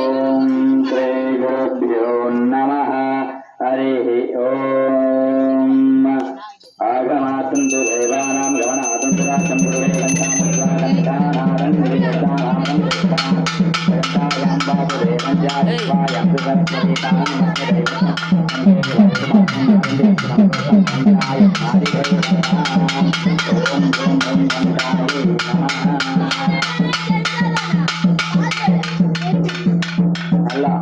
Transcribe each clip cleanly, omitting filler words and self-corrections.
ओम श्री गुरुभ्यो नमः। हरिः ओम। आगमातं तु देवानां गमनातं तु राष्ट्रं पुरुषेकं நல்லா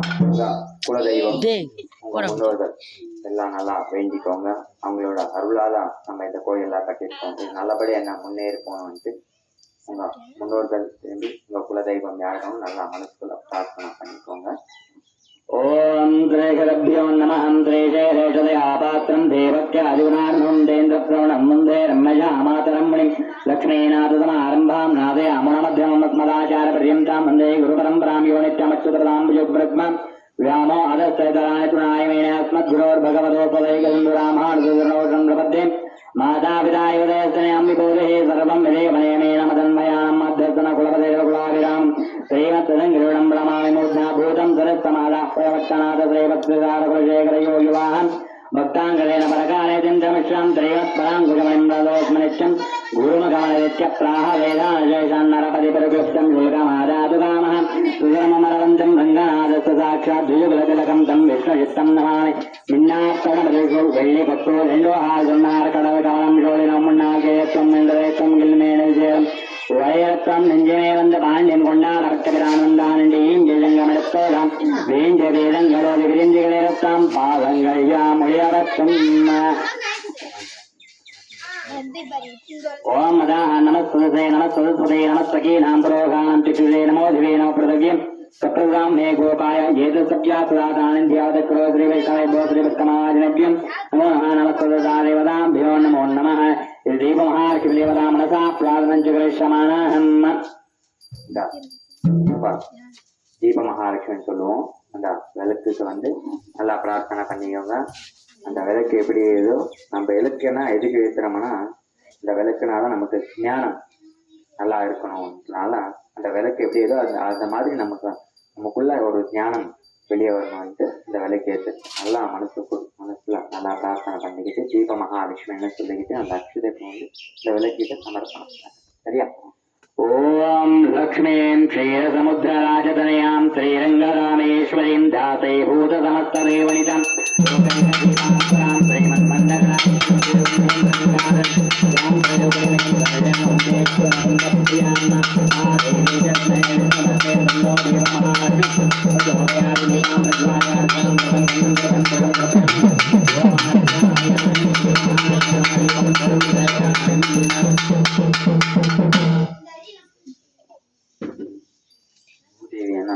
குலதெய்வம் முன்னோர்கள் எல்லாம் நல்லா வேண்டிக்கோங்க. அவங்களோட அருளால நம்ம இந்த கோயிலெல்லாம் கட்டியிருக்கோம். இது நல்லபடியா என்ன முன்னேறி போகணும்ட்டு உங்க முன்னோர்கள் திரும்பி உங்க குலதெய்வம் யாரும் நல்லா மனசுக்குள்ள பிரார்த்தனை பண்ணிக்கோங்க. ஓம் திரேகரபியோ நமஹம் திரேஷேஷதயாபாத்திரம் தேவக்ய அதிகுணார்ணம் தேந்திர பிரவணம் முந்தே ரம்மயா மாதரம் முனிம் லக்ஷ்மீநாதசமாரம்பாம் நாதயாமுனமத்யமஸ்மதாச்சார பர்யந்தாம் வந்தே குரு பரம்பராம் யோ நித்யமச்சுததாம் புஜப்ரத்மம் व्यामो अधस्तराय तुनाय मेने अस्मद्गुरोर्भगवतोपदैकन्दुरामानुजनोषं प्रपद्ये माता पिता युवदयस्तनयं विबोधे सर्वं विदेवनयमेन मदन्मयाम् अध्यर्थनकुलपदेवकुलाभिरां श्रीमत्तदङ्गिरुणं प्रणमामि मूर्ध्नाभूतं सरस्तमादाह्वयवत्तनाथ श्रीवत्सदारकुलशेखरयोगिवाहन् भक्ताङ्गलेन परकाले चन्द्रमिश्रां त्रैवत्पराङ्कुशमणिं रदोस्मनित्यं गुरुमगमननित्यप्राह वेदानशेषान्नरपतिपरिपृष्टं शुल्कमादातु कामः सुधर्ममरवन्तं रङ्गनाथस्य साक्षात् द्विजुगलतिलकं तं विष्णुचित्तं नमामि मिन्नात्तगणपतिषु वेल्लिपट्टु रेण्डो हासन्नारकडवकमलं शोलिनं मुन्नाकेयत्वं मेण्डरेत्वं गिल्मेण विजयम् वयत्वं नञ्जमे वन्द पाण्ड्यं கொண்டாடப்பட்டபிரானந்தானண்டியும் ஜெயங்கமெடுத்தோடாம் வேஞ்ச வேதங்களோடு விரிஞ்சுகளிரத்தாம் பாவங்கள் யாமுயரத்தும் ஓம் மதாஹ நமஸ்துதே நமஸ்துதே நமஸ்தகே நாம் புரோகானம் திசுதே நமோ திவே நமோ பிரதவ்யம் सप्रदाम मे गोपाय येद सत्यासुरादानन्द्यावदक्रो श्रीवैष्णवेभ्यो नमो नमस्ते नमो नमः दीपमहार्घ्यदेवता मनसा प्रार्थनं च करिष्यामः தீபமகாலட்சுமின்னு சொல்லுவோம். அந்த விளக்குக்கு நல்லா பிரார்த்தனை பண்ணிக்கோங்க. அந்த விளக்கு எப்படி ஏதோ நம்ம விளக்குன்னா எதுக்கு ஏற்றுறோம்னா இந்த விளக்குனால நமக்கு ஞானம் நல்லா இருக்கணும். அதனால அந்த விளக்கு எப்படி ஏதோ அந்த மாதிரி நமக்குள்ள ஒரு ஞானம் வெளியே வரணும்ட்டு இந்த விளக்கு ஏற்று நல்லா மனசுல நல்லா பிரார்த்தனை பண்ணிக்கிட்டு தீப மகாலட்சுமின்னு சொல்லிக்கிட்டு அந்த அக்ஷதைக்கு இந்த விளக்கிட்ட சமர்ப்பணம். சரியா? ஓம் லக்ஷ்மீம் க்ஷீரசமுத்திரராஜதனயாம் ஸ்ரீரங்கராமேஸ்வரீம் தாத்தை பூத சமஸ்ததேவனிதம்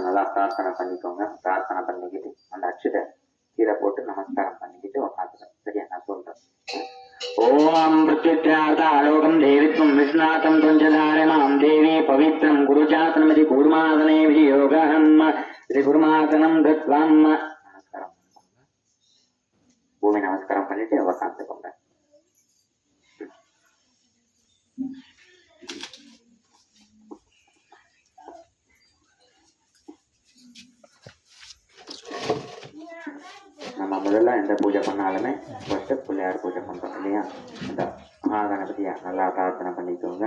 நல்லா பிரார்த்தனை பண்ணிக்கோங்க. பிரார்த்தனை பண்ணிக்கிட்டு அந்த அக்ஷதை கீழே போட்டு நமஸ்காரம் பண்ணிக்கிட்டு உட்காந்துக்கிறேன். சரியா? நான் சொல்றேன். ஓம் பிரத்யுத்யார்த்தாலோகம் தேவித்வம் விஸ்நாதம் துஞ்சதாரமாம் தேவி பவித்ரம் குருஜாசனமிதி குருமாசனே வியோகம் இது குருமாசனம் தத்வம். நமஸ்காரம் பூமி நமஸ்காரம் பண்ணிட்டு உட்காந்துக்கோங்க. நம்ம முதல்ல எந்த பூஜை பண்ணாலுமே ஃபர்ஸ்ட் பிள்ளையார் பூஜை பண்றோம் இல்லையா? அந்த மகாகணபதியா நல்லா பிரார்த்தனை பண்ணிக்கோங்க.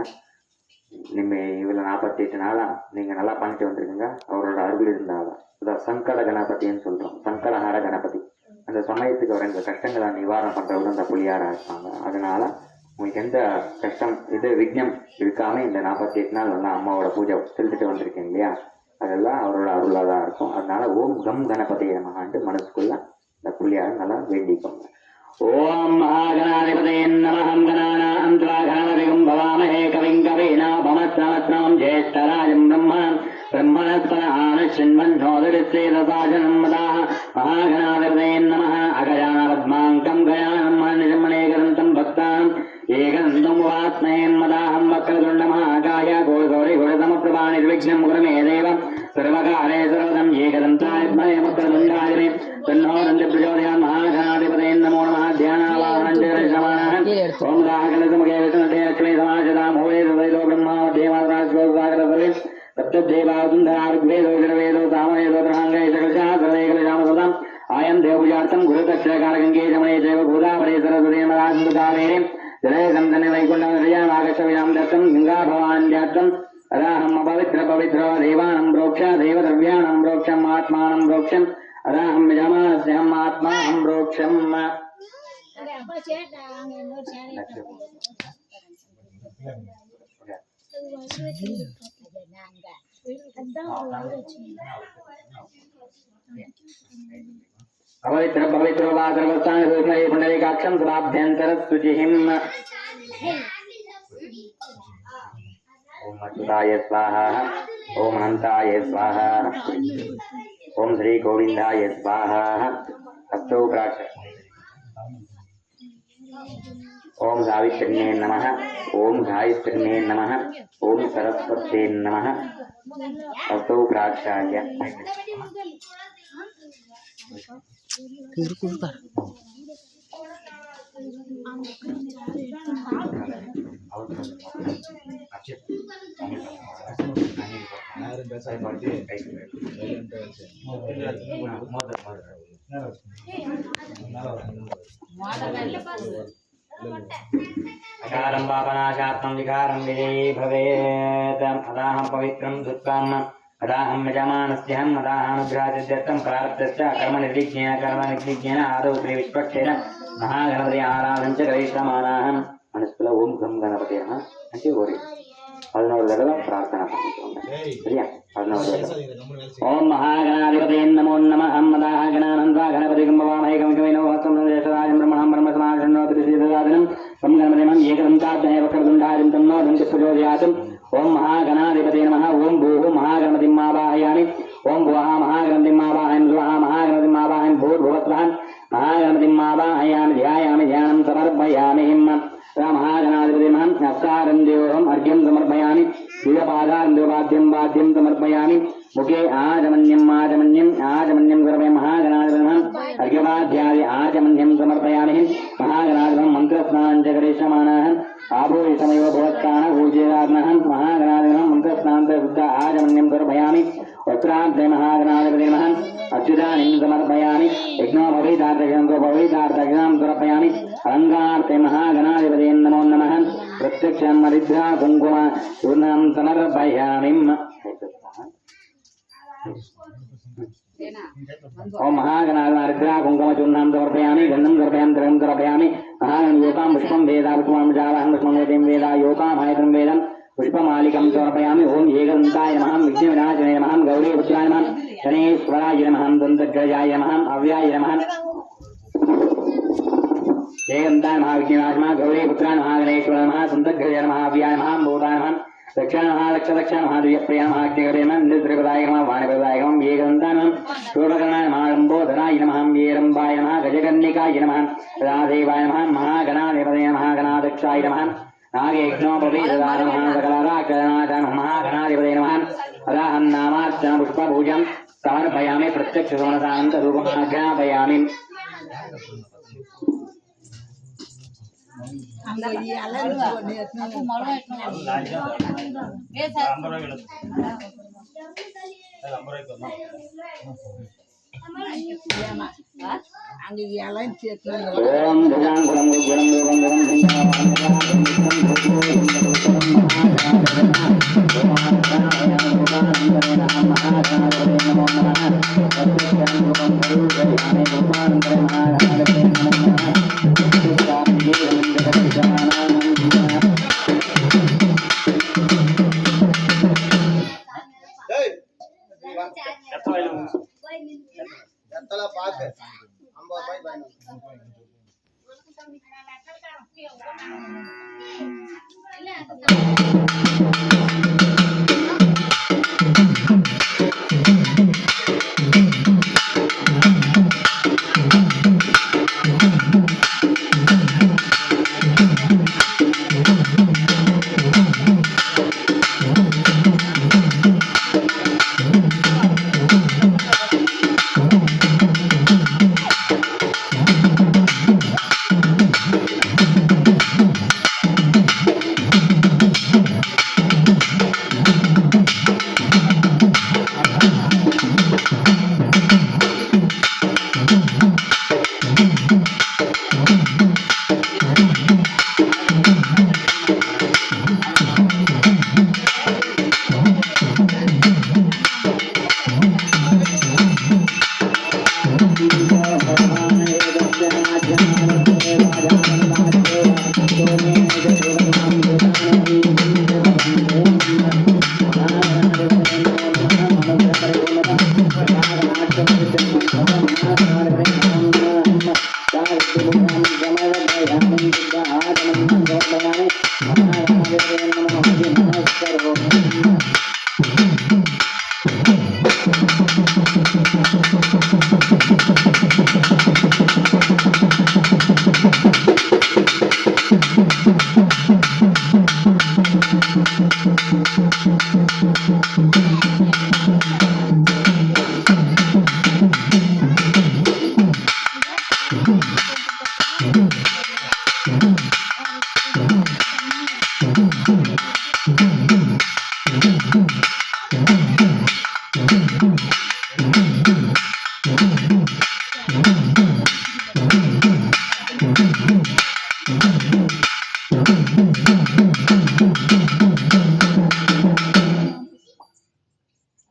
நீங்க இவ்வளவு 48 நாளா நீங்க நல்லா பண்ணிட்டு வந்திருக்கீங்க. அவரோட அருள் இருந்தாலும் அதான் சங்கட கணபதின்னு சொல்றோம். சங்கடஹர கணபதி அந்த சமயத்துக்கு வர இந்த கஷ்டங்களை நிவாரணம் பண்றவங்க அந்த புள்ளியாரா இருப்பாங்க. அதனால உங்களுக்கு எந்த கஷ்டம் இது விக்னம் இருக்காம இந்த 48 நாள் அம்மாவோட பூஜை செலுத்திட்டு வந்திருக்கீங்க இல்லையா? அதெல்லாம் அவரோட அருளாக தான் இருக்கும். அதனால ஓம் கம் கணபதியை நமகாண்டு மனசுக்குள்ள இந்த புள்ளியார நல்லா வேண்டிக்கோங்க. ஓம் மகாகணாதிபதே நமஹம் கணானாம் த்வா கணபதிகம் பவாமஹே கவிம் கவீனாபமஸ்தமஸ்தமம் ஜேஷ்டராஜம் ब्रह्मणस्पद आनश्चिन्वन्नोदरिस्तेदसाजनं मदाः महागणाधिपतये नमः अगजानपद्माङ्कं गजानन्मणिजमणेकदन्तं भक्ताम् एकदन्तं उपास्महे मदाहं वक्रतुण्डमहाकाय घोरगौरीघोरसमप्रभा निर्विघ्नं कुरु मे देव सर्वकाले सर्वदं एकदन्ताय विद्महे वक्रतुण्डाय तन्नो दन्तिप्रचोदयात् महागणाधिपतये नमो नमः ध्यानावाहनं च श्रवणः ओं राहकलसमुखे विष्णुते लक्ष्मी समाजता मूले सदैव ब्रह्मा देवासुरासुरसागरसर्वे सप्तदेवासुन्दरार्ग्वेदो जडवेदो सामवेदो ग्रहाङ्गे सर्वार्थं गुरुदक्षकारगङ्गे जमने चैव गोदावरे सरस्वती नर्मदासिन्धुकावेरे जले संतने वैकुण्ठं दत्तं गंगा भवान्यात्तं अदाहम् अपवित्र पवित्र देवानं प्रोक्ष देवद्रव्याणां प्रोक्षम् आत्मानं प्रोक्षम् अदाहम् यजमानस्यहम् आत्मानं प्रोक्षम् पवित्र पवित्र वासरवस्थान रूपये पुंडरीकाक्षं सुभाभ्यन्तरस्तुतिहिम् ओम अच्युताय स्वाहा ओम अनंताय स्वाहा ओम श्री गोविंदाय स्वाहा सप्तो प्राक्ष ओम सावित्र्ये नमः ओम गायत्र्ये नमः ओम सरस्वत्यै नमः सप्तो प्राक्षाय अकारं पापनाशात्मं विकारं विजयी भवेत् अदाहं पवित्रं धृत्वाम् अदाहं यजमानस्यहम् अदाहानुग्रहादित्यर्थं प्रारब्धश्च कर्मनिर्विघ्नेन आदौ श्रीविश्वक्षेण महागणपति आराधनं च करिष्यमाणाः मनस्कुल ओम गं गणपति नमः అంటే ఓరి 11 దడల ప్రార్థన సరియా 11 ఓం మహాగణాధిపతే నమో నమః అమ్మదాగణానందా గణపతి గంభవామహే గంగవేనో వస్తం దేశరాజం బ్రహ్మణం బ్రహ్మసమాజన్నో త్రిశీలదాదనం తం గణపతిమం ఏకదంతాభ్యయ వక్రదుండారిం తన్నో దంతి ప్రచోదయాత్ ओम महागणाधिपते नमः ओम भूः महागणपतिम् आवाहयामि ओम भुवः महागणपतिम् आवाहयामि भुवः महागणपतिम् आवाहयामि भूर्भुवस्वः महागणपतिम् आवाहयामि ध्यायामि ध्यानं समर्पयामि महागणाधिपते नमः नमस्कारं देवोऽहम् अर्घ्यं समर्पयामि दिव्यपादां देवपाद्यं वाद्यं समर्पयामि मुखे आचमन्यं समर्पयामि महागणाधिपते नमः अर्घ्यवाद्यादि आचमन्यं समर्पयामि महागणाधिपं मन्त्रस्नानं च करिष्यमाणाः आभूषणमेव भवत्कान ऊर्जेरात्मः महागणाधिपं मन्त्रस्नान्तशुद्ध आचमन्यं समर्पयामि वस्त्राब्धे महागणाधिपते नमः अच्युतानिं समर्पयामि यज्ञोपवीतार्थं समर्पयामि अलङ्कार्थे महागणाधिपते नमो नमः प्रत्यक्षं मरिद्रा कुङ्कुम चूर्णं समर्पयामि ओम महागणाधिपा कुंकुम चूर्णं समर्पयामि गन्धं समर्पयामि तिलकं समर्पयामि महागणयोगां पुष्पं वेदा पुष्पं जावाहं पुष्पं वेदा योगां आयतं वेदं पुष्पमालिकं समर्पयामि ओम एकदन्ताय नमः विघ्नविनाशनाय नमः गौरीपुत्राय नमः शनेश्वराय नमः दन्तग्रजाय नमः अव्याय नमः एकदन्ताय नमः विघ्नविनाशाय नमः गौरीपुत्राय नमः गणेश्वराय नमः दन्तग्रजाय नमः अव्याय नमः भूताय नमः दक्षिण दक्षिण महादेवप्रिया महाग्निगरे नमः वाणप्रदाय नमः एकदन्ताय नमः शोभकर्णाय नमः लम्बोदराय नमः वीरम्बाय नमः गजकर्णिकाय नमः राधेवाय नमः महागणाधिपतये नमः गणाध्यक्षाय नमः नागयज्ञोपवीतदाय नमः सकलराक्षसनाथाय नमः महागणाधिपतये नमः अदाहं नामार्चन पुष्पपूजं समर्पयामि प्रत्यक्षसमनसानन्दरूपं ज्ञापयामि ओम भुजांकुरं गुरुं योगं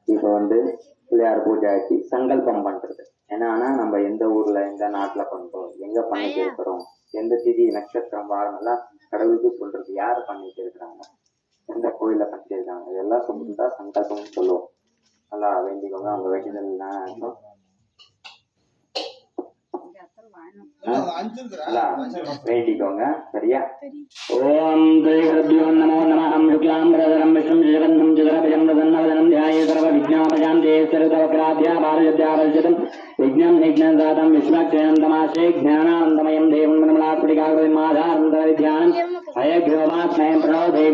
இப்போ வந்து பிள்ளையார் பூஜை ஆச்சு, சங்கல்பம் பண்றது. என்னன்னா நம்ம எந்த ஊர்ல எந்த நாட்டுல பண்றோம், எங்க பண்ணிட்டு இருக்கிறோம், எந்த திதி நட்சத்திரம் வாரம் எல்லாம் கடவுளுக்கு சொல்றது, யார் பண்ணிட்டு இருக்கிறாங்க, எந்த கோயில பண்ணிட்டு இருக்காங்க, இதெல்லாம் சொல்லிட்டு தான் சங்கல்பம்னு சொல்லுவோம். நல்லா வேண்டிக்கோங்க, அவங்க வேண்டியதெல்லாம் வேண்டிக்கோங்க, சரியா? ஓம் ஸ்ரீ நமோ நமஹம் சுக்லாம் பிரதரம் விஷ்ணும் ஜெகந்தம் ஜெகரபஜம் பிரதன்னவதனம் ध्याये सर्व विघ्नापशान्ते सर्वदोषराध्या भारजत्यावर्जितं विघ्नं निघ्नसादं विश्वक्षेणं तमाशे ज्ञानानन्दमयं देवं निर्मलास्फटिकाग्रमाधारं ध्यानं हयग्रीवमात्मयं प्रणो देवी